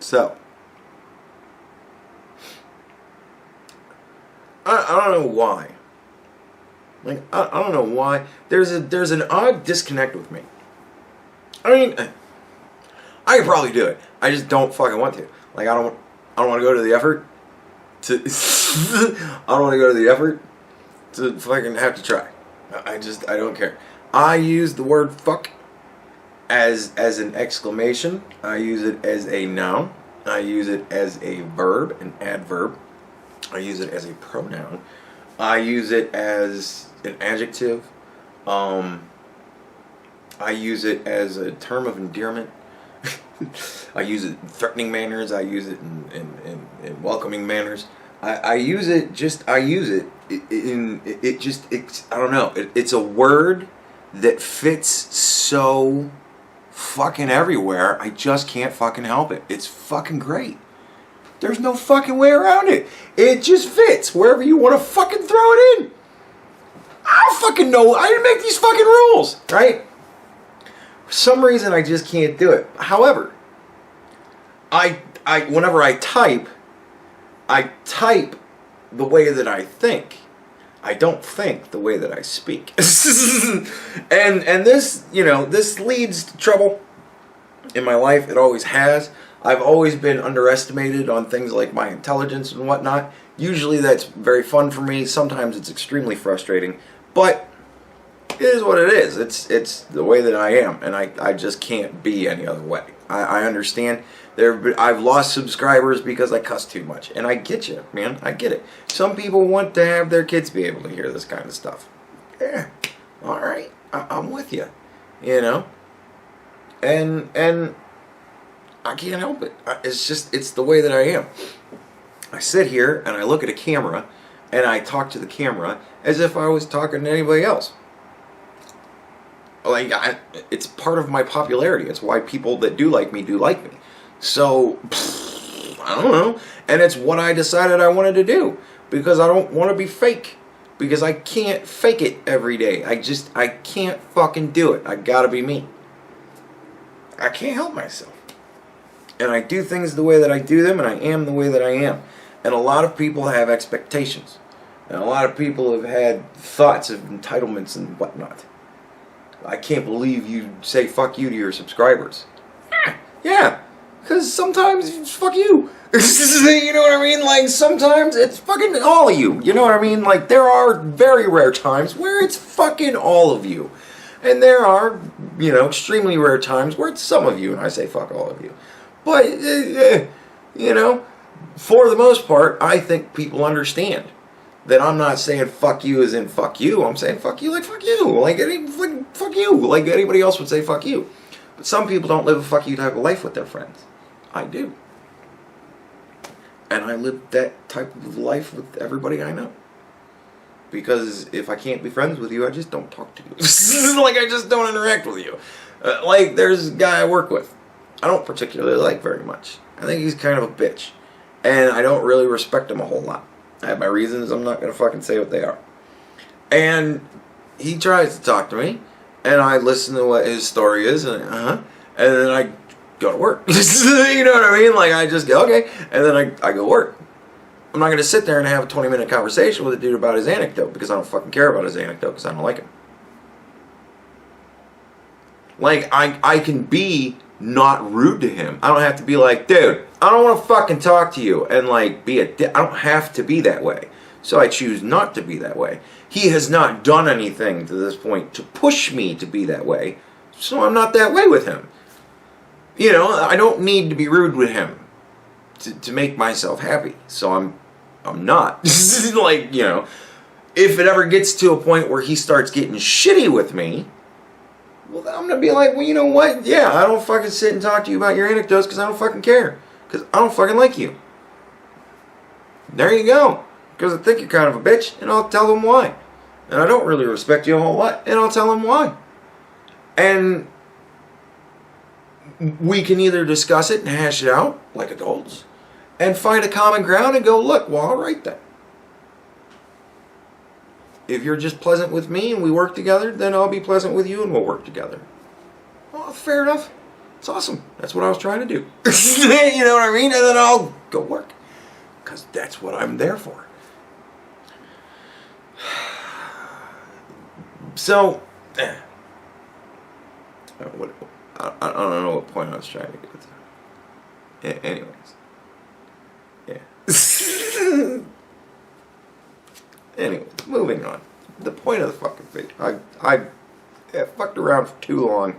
So, I don't know why. Like, I don't know why. There's an odd disconnect with me. I mean, I could probably do it. I just don't fucking want to. Like, I don't want to go to the effort to. I don't want to go to the effort to fucking have to try. I don't care. I use the word fuck as an exclamation. I use it as a noun. I use it as a verb, an adverb. I use it as a pronoun. I use it as an adjective. I use it as a term of endearment. I use it in threatening manners. I use it in welcoming manners. I use it I don't know. It's a word that fits so fucking everywhere. I just can't fucking help it. It's fucking great. There's no fucking way around it. It just fits wherever you want to fucking throw it in. I don't fucking know. I didn't make these fucking rules, right? For some reason, I just can't do it. However, whenever I type the way that I think. I don't think the way that I speak. and this, this leads to trouble in my life. It always has. I've always been underestimated on things like my intelligence and whatnot. Usually that's very fun for me. Sometimes it's extremely frustrating. But it is what it is. It's the way that I am. And I just can't be any other way. I understand. I've lost subscribers because I cuss too much. And I get you, man. I get it. Some people want to have their kids be able to hear this kind of stuff. Yeah. Alright. I'm with you. And I can't help it. It's the way that I am. I sit here and I look at a camera and I talk to the camera as if I was talking to anybody else. Like, it's part of my popularity. It's why people that do like me. So, I don't know. And it's what I decided I wanted to do. Because I don't want to be fake. Because I can't fake it every day. I can't fucking do it. I gotta be me. I can't help myself. And I do things the way that I do them, and I am the way that I am. And a lot of people have expectations. And a lot of people have had thoughts of entitlements and whatnot. I can't believe you say fuck you to your subscribers. Yeah, because sometimes it's fuck you. You know what I mean? Like, sometimes it's fucking all of you. You know what I mean? Like, there are very rare times where it's fucking all of you. And there are, extremely rare times where it's some of you, and I say fuck all of you. But, for the most part, I think people understand that I'm not saying fuck you as in fuck you. I'm saying fuck you like fuck you. Like fuck you. Like anybody else would say fuck you. But some people don't live a fuck you type of life with their friends. I do. And I live that type of life with everybody I know. Because if I can't be friends with you, I just don't talk to you. Like, I just don't interact with you. Like, there's a guy I work with. I don't particularly like very much. I think he's kind of a bitch. And I don't really respect him a whole lot. I have my reasons. I'm not going to fucking say what they are. And he tries to talk to me. And I listen to what his story is. And then I go to work. You know what I mean? Like, I just go, okay. And then I go work. I'm not going to sit there and have a 20-minute conversation with a dude about his anecdote. Because I don't fucking care about his anecdote. Because I don't like him. Like, I can be not rude to him. I don't have to be like, dude, I don't want to fucking talk to you and like be I don't have to be that way. So I choose not to be that way. He has not done anything to this point to push me to be that way. So I'm not that way with him. I don't need to be rude with him to make myself happy. So I'm not. Like, if it ever gets to a point where he starts getting shitty with me, well, I'm going to be like, well, you know what? Yeah, I don't fucking sit and talk to you about your anecdotes because I don't fucking care. Because I don't fucking like you. There you go. Because I think you're kind of a bitch, and I'll tell them why. And I don't really respect you a whole lot, and I'll tell them why. And we can either discuss it and hash it out like adults, and find a common ground and go, look, well, all right then. If you're just pleasant with me and we work together, then I'll be pleasant with you and we'll work together. Well, fair enough. It's awesome. That's what I was trying to do. You know what I mean? And then I'll go work. Because that's what I'm there for. So, I don't know what point I was trying to get to. Anyways. Yeah. Anyways, moving on. The point of the fucking video. I fucked around for too long.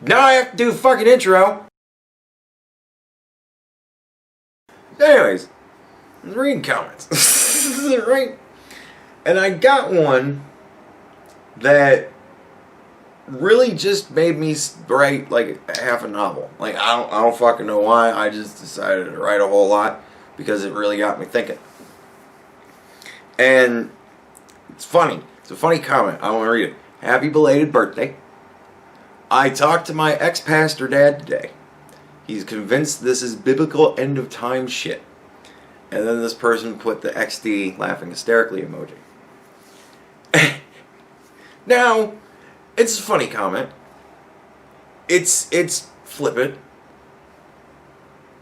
Now I have to do a fucking intro. Anyways, I was reading comments. Right? And I got one that really just made me write like half a novel. Like I don't fucking know why. I just decided to write a whole lot because it really got me thinking. And it's funny. It's a funny comment. I want to read it. Happy belated birthday. I talked to my ex-pastor dad today. He's convinced this is biblical end of time shit. And then this person put the XD laughing hysterically emoji. Now, it's a funny comment. It's flippant.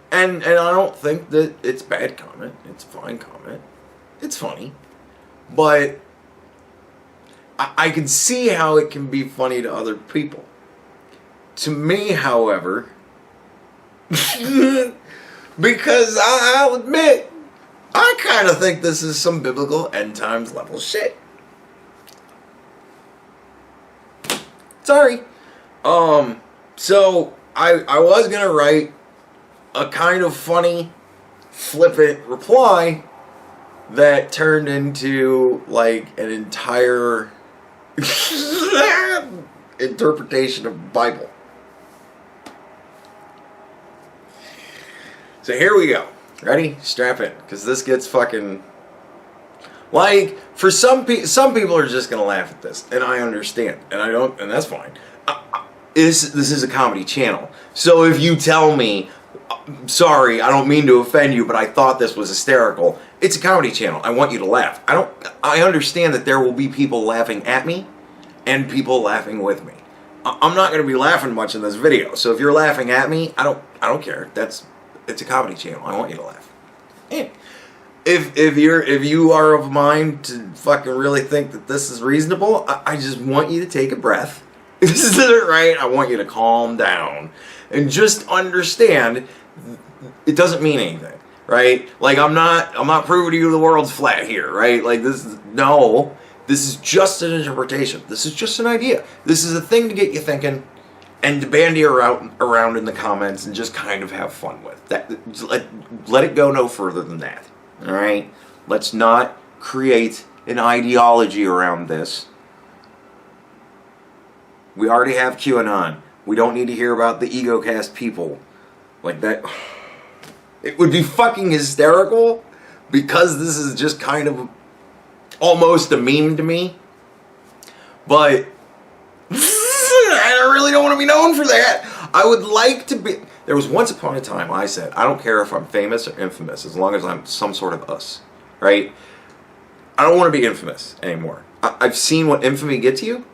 And I don't think that it's bad comment. It's a fine comment. It's funny. But I can see how it can be funny to other people. To me, however, because I'll admit, I kind of think this is some biblical end times level shit. Sorry. So I was gonna write a kind of funny, flippant reply that turned into like an entire interpretation of the Bible. So here we go. Ready? Strap in, because this gets fucking like for some people are just gonna laugh at this, and I understand, and I don't, and that's fine. This is a comedy channel, so if you tell me, sorry, I don't mean to offend you, but I thought this was hysterical. It's a comedy channel. I want you to laugh. I understand that there will be people laughing at me, and people laughing with me. I'm not gonna be laughing much in this video, so if you're laughing at me, I don't care. It's a comedy channel. I want you to laugh. And if you are of mind to fucking really think that this is reasonable, I just want you to take a breath. This is it, right? I want you to calm down and just understand it doesn't mean anything, right? Like I'm not proving to you the world's flat here, right? Like this is just an interpretation. This is just an idea. This is a thing to get you thinking. And to bandy around in the comments and just kind of have fun with. Let it go no further than that. Alright? Let's not create an ideology around this. We already have QAnon. We don't need to hear about the EgoCast people. Like that. It would be fucking hysterical because this is just kind of almost a meme to me. But I really don't want to be known for that. I would like to be. There was once upon a time I said, I don't care if I'm famous or infamous as long as I'm some sort of us. Right? I don't want to be infamous anymore. I've seen what infamy gets you.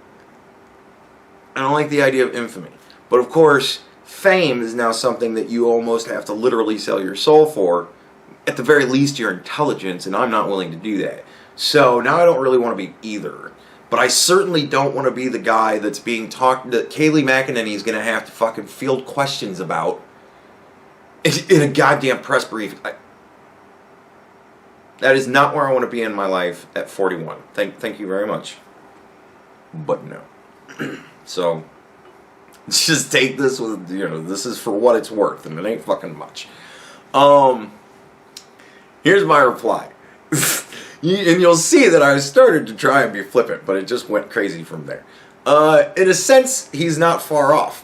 I don't like the idea of infamy. But of course, fame is now something that you almost have to literally sell your soul for. At the very least, your intelligence, and I'm not willing to do that. So now I don't really want to be either. But I certainly don't want to be the guy that's being talked, that Kayleigh McEnany is going to have to fucking field questions about in a goddamn press brief. That is not where I want to be in my life at 41. Thank you very much. But no. So, just take this with, this is for what it's worth, and it ain't fucking much. Here's my reply. And you'll see that I started to try and be flippant, but it just went crazy from there. In a sense, he's not far off.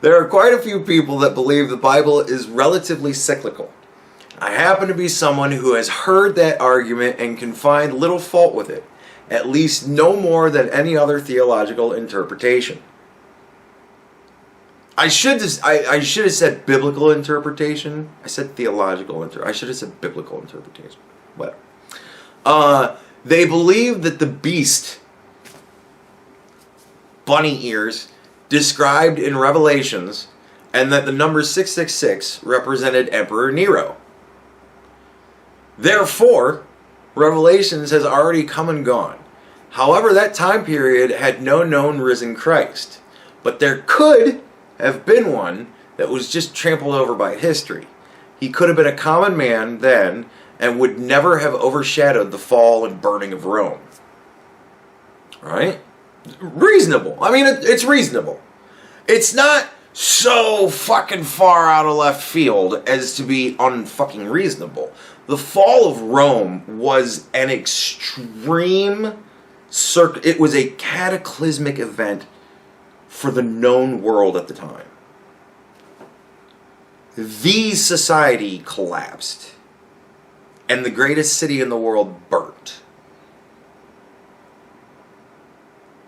There are quite a few people that believe the Bible is relatively cyclical. I happen to be someone who has heard that argument and can find little fault with it, at least no more than any other theological interpretation. I should have said biblical interpretation. I said theological interpretation. I should have said biblical interpretation. Whatever. They believe that the beast, bunny ears, described in Revelations and that the number 666 represented Emperor Nero. Therefore, Revelations has already come and gone. However, that time period had no known risen Christ. But there could have been one that was just trampled over by history. He could have been a common man then and would never have overshadowed the fall and burning of Rome. Right? Reasonable. I mean, it's reasonable. It's not so fucking far out of left field as to be unfucking reasonable. The fall of Rome was an extreme it was a cataclysmic event for the known world at the time. The society collapsed, and the greatest city in the world burnt.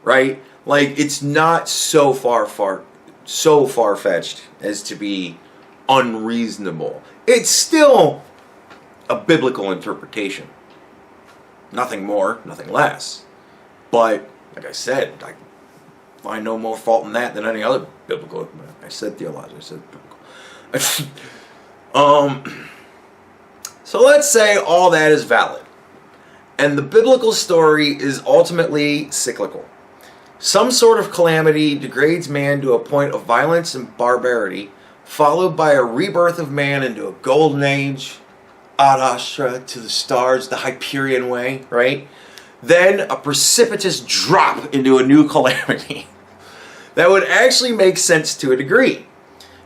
Right? Like, it's not so far-fetched as to be unreasonable. It's still a biblical interpretation. Nothing more, nothing less. But, like I said, I find no more fault in that than any other biblical. I said theological. I said biblical. So let's say all that is valid. And the biblical story is ultimately cyclical. Some sort of calamity degrades man to a point of violence and barbarity, followed by a rebirth of man into a golden age, Ad Astra to the stars, the Hyperion way, right? Then a precipitous drop into a new calamity. That would actually make sense to a degree.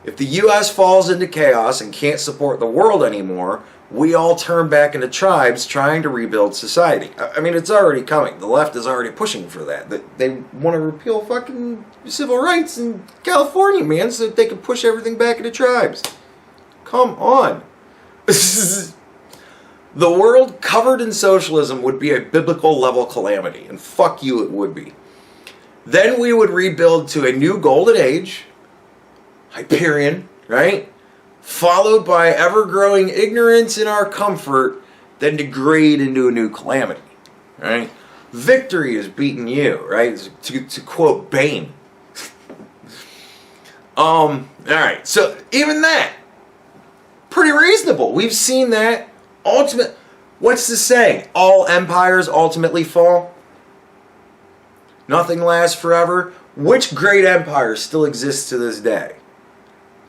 If the U.S. falls into chaos and can't support the world anymore, we all turn back into tribes trying to rebuild society. I mean, it's already coming. The left is already pushing for that. They want to repeal fucking civil rights in California, man, so that they can push everything back into tribes. Come on. The world covered in socialism would be a biblical level calamity, and fuck you, it would be. Then we would rebuild to a new golden age, Hyperion, right? Followed by ever-growing ignorance in our comfort, then degrade into a new calamity, right? Victory is beating you, right? To quote Bane. Alright, so even that, pretty reasonable. We've seen that. What's the saying? All empires ultimately fall. Nothing lasts forever. Which great empire still exists to this day?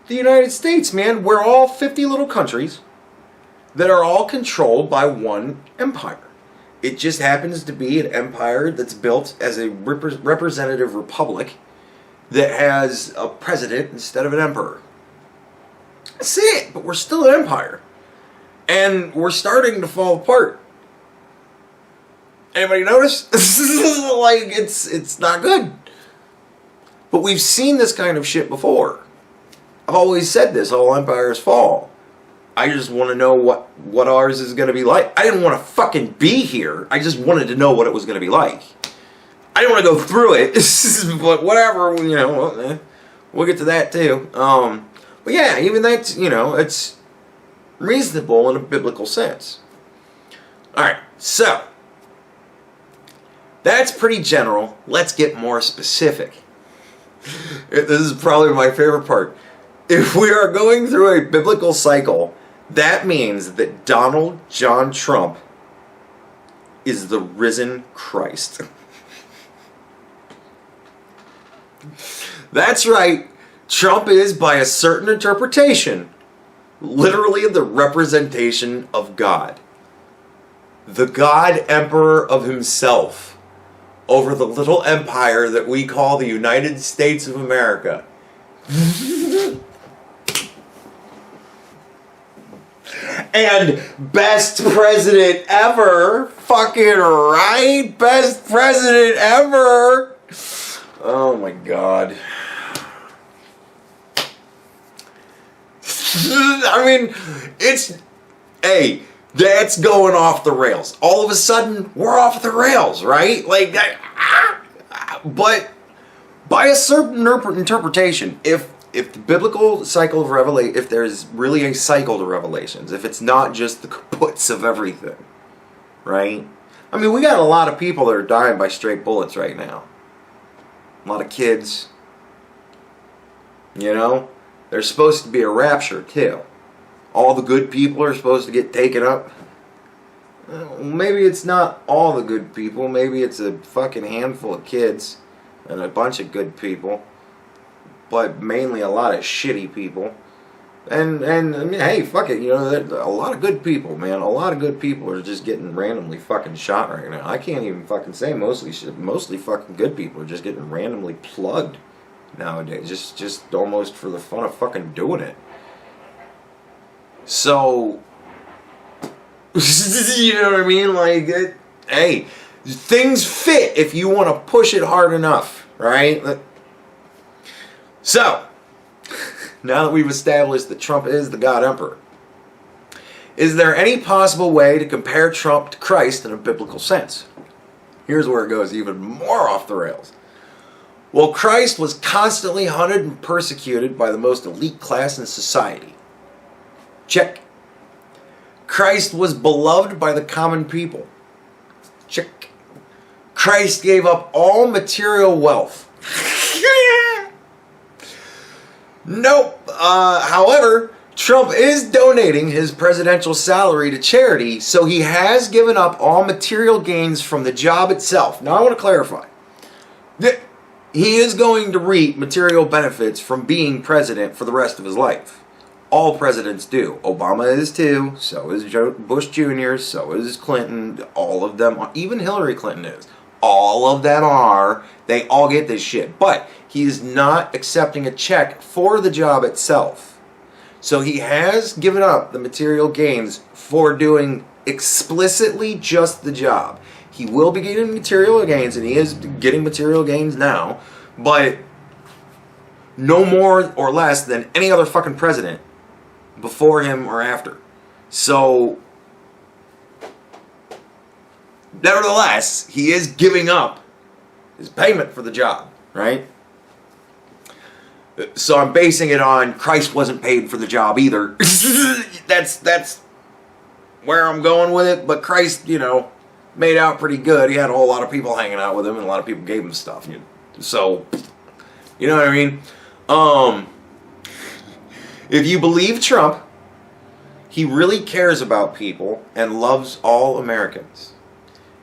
The United States, man. We're all 50 little countries that are all controlled by one empire. It just happens to be an empire that's built as a representative republic that has a president instead of an emperor. That's it, but we're still an empire. And we're starting to fall apart. Anybody notice? Like, it's not good. But we've seen this kind of shit before. I've always said this, all empires fall. I just want to know what ours is going to be like. I didn't want to fucking be here. I just wanted to know what it was going to be like. I didn't want to go through it. But whatever, you know, we'll get to that too. But yeah, even that's, you know, it's reasonable in a biblical sense. Alright, so that's pretty general. Let's get more specific. This is probably my favorite part. If we are going through a biblical cycle, that means that Donald John Trump is the risen Christ. That's right. Trump is, by a certain interpretation, literally the representation of God. The God Emperor of himself over the little empire that we call the United States of America. And best president ever. Fucking right. Best president ever. Oh my God. I mean, hey, that's going off the rails. All of a sudden, we're off the rails, right? Like, but by a certain interpretation, if the biblical cycle of Revelation, if there's really a cycle to Revelations, if it's not just the kaputs of everything, right? I mean, we got a lot of people that are dying by straight bullets right now. A lot of kids, you know? There's supposed to be a rapture, too. All the good people are supposed to get taken up. Maybe it's not all the good people. Maybe it's a fucking handful of kids and a bunch of good people. But mainly a lot of shitty people. And I mean, hey, fuck it, you know, a lot of good people, man. A lot of good people are just getting randomly fucking shot right now. I can't even fucking say mostly fucking good people are just getting randomly plugged nowadays. Just almost for the fun of fucking doing it. So, you know what I mean? Like, hey, things fit if you want to push it hard enough, right? So, now that we've established that Trump is the God Emperor, is there any possible way to compare Trump to Christ in a biblical sense? Here's where it goes even more off the rails. Well, Christ was constantly hunted and persecuted by the most elite class in society. Check. Christ was beloved by the common people. Check. Christ gave up all material wealth. Nope. However, Trump is donating his presidential salary to charity, so he has given up all material gains from the job itself. Now, I want to clarify. He is going to reap material benefits from being president for the rest of his life. All presidents do. Obama is too. So is Bush Jr. So is Clinton. All of them. Even Hillary Clinton is. All of them are. They all get this shit. But he is not accepting a check for the job itself. So he has given up the material gains for doing explicitly just the job. He will be getting material gains, and he is getting material gains now, but no more or less than any other fucking president before him or after. So, nevertheless, he is giving up his payment for the job, right? So I'm basing it on Christ wasn't paid for the job either. That's where I'm going with it. But Christ, you know, made out pretty good. He had a whole lot of people hanging out with him, and a lot of people gave him stuff. So, you know what I mean? If you believe Trump, he really cares about people and loves all Americans.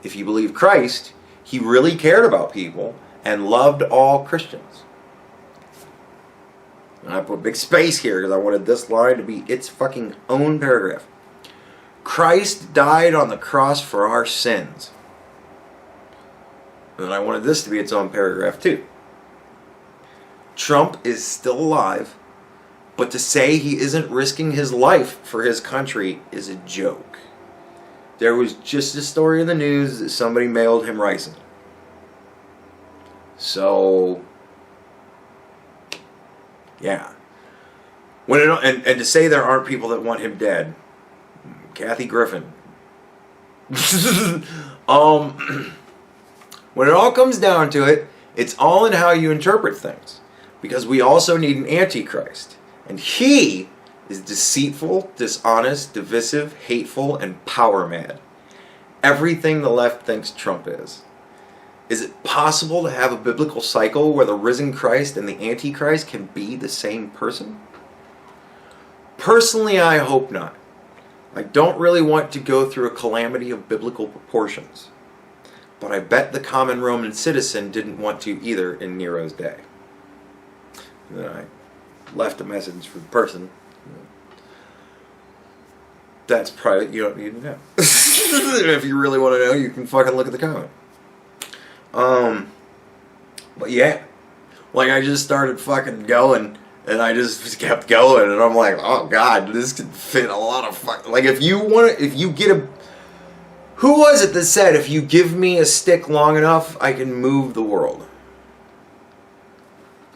If you believe Christ, he really cared about people and loved all Christians. And I put a big space here because I wanted this line to be its fucking own paragraph. Christ died on the cross for our sins. And I wanted this to be its own paragraph too. Trump is still alive, but to say he isn't risking his life for his country is a joke. There was just a story in the news that somebody mailed him ricin. So, yeah. And to say there aren't people that want him dead, Kathy Griffin. When it all comes down to it, it's all in how you interpret things. Because we also need an antichrist. And he is deceitful, dishonest, divisive, hateful, and power mad. Everything the left thinks Trump is. Is it possible to have a biblical cycle where the risen Christ and the antichrist can be the same person? Personally, I hope not. I don't really want to go through a calamity of biblical proportions. But I bet the common Roman citizen didn't want to either in Nero's day. And then I left a message for the person. That's private, you don't need to know. If you really want to know, you can fucking look at the comment. But yeah. Like, I just started fucking going, and I just kept going, and I'm like, oh god, this could fit a lot of fuck. Like, if you get a... Who was it that said, if you give me a stick long enough, I can move the world?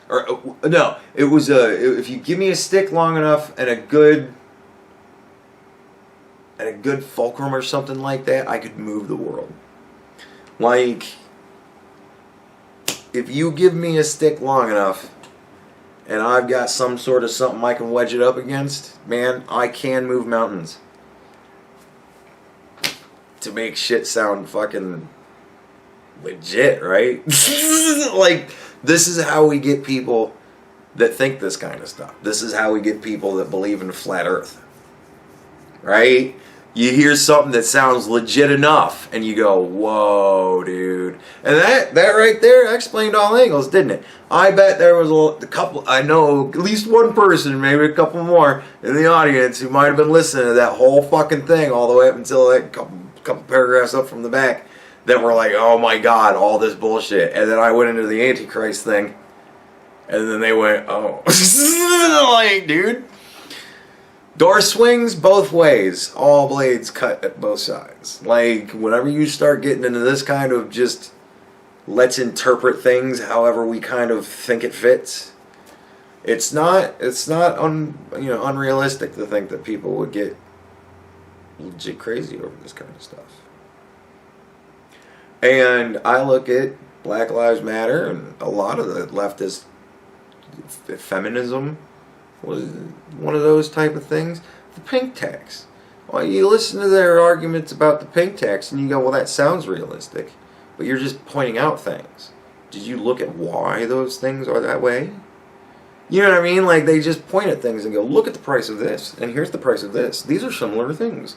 Or, no, it was, if you give me a stick long enough and a good fulcrum or something like that, I could move the world. Like, if you give me a stick long enough and I've got some sort of something I can wedge it up against, man, I can move mountains. To make shit sound fucking legit, right? Like, this is how we get people that think this kind of stuff. This is how we get people that believe in flat earth. Right? You hear something that sounds legit enough, and you go, whoa, dude. And that right there explained all angles, didn't it? I bet there was a couple, I know at least one person, maybe a couple more in the audience who might have been listening to that whole fucking thing all the way up until that couple paragraphs up from the back that were like, oh my God, all this bullshit. And then I went into the Antichrist thing, and then they went, oh. Like, dude. Door swings both ways. All blades cut at both sides. Like, whenever you start getting into this kind of just, let's interpret things however we kind of think it fits, it's not unrealistic to think that people would get legit crazy over this kind of stuff. And I look at Black Lives Matter and a lot of the leftist feminism was one of those type of things. The pink tax. Well, you listen to their arguments about the pink tax and you go, well, that sounds realistic, but you're just pointing out things. Did you look at why those things are that way? You know what I mean? Like, they just point at things and go, look at the price of this, and here's the price of this. These are similar things.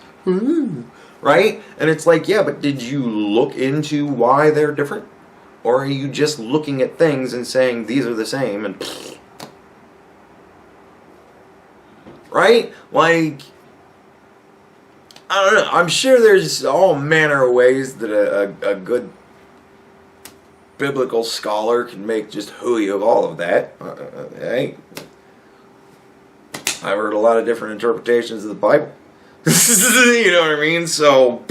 Right? And it's like, yeah, but did you look into why they're different? Or are you just looking at things and saying these are the same and right? Like, I don't know. I'm sure there's all manner of ways that a good biblical scholar can make just hooey of all of that. Hey, I've heard a lot of different interpretations of the Bible. You know what I mean? So,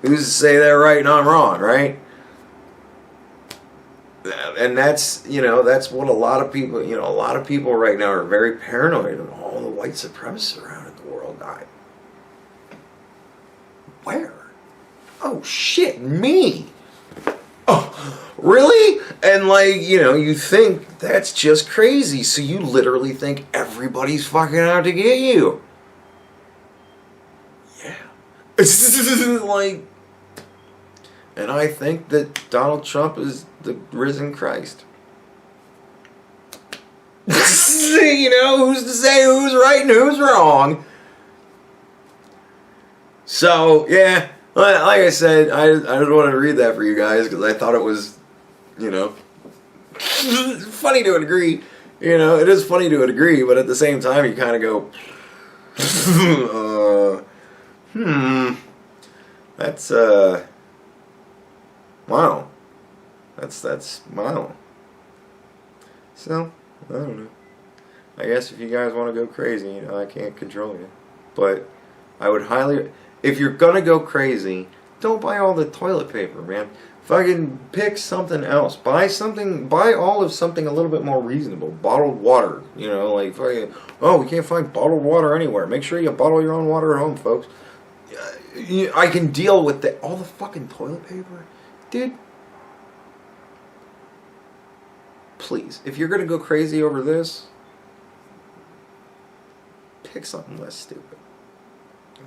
who's to say they're right and I'm wrong, right? And that's, that's what a lot of people right now are very paranoid of all the white supremacists around in the world. Where? Oh shit, me. Oh, really? And you think that's just crazy. So you literally think everybody's fucking out to get you. Yeah. And I think that Donald Trump is the risen Christ. Who's to say who's right and who's wrong? So, yeah, like I said, I just wanted to read that for you guys because I thought it was, funny to a degree. It is funny to a degree, but at the same time, you kind of go, that's, wow. That's wow. So, I don't know. I guess if you guys want to go crazy, I can't control you. But I would highly, if you're gonna go crazy, don't buy all the toilet paper, man. Fucking pick something else. Buy all of something a little bit more reasonable. Bottled water, fucking, oh, we can't find bottled water anywhere. Make sure you bottle your own water at home, folks. I can deal with all the fucking toilet paper. Dude, please, if you're going to go crazy over this, pick something less stupid.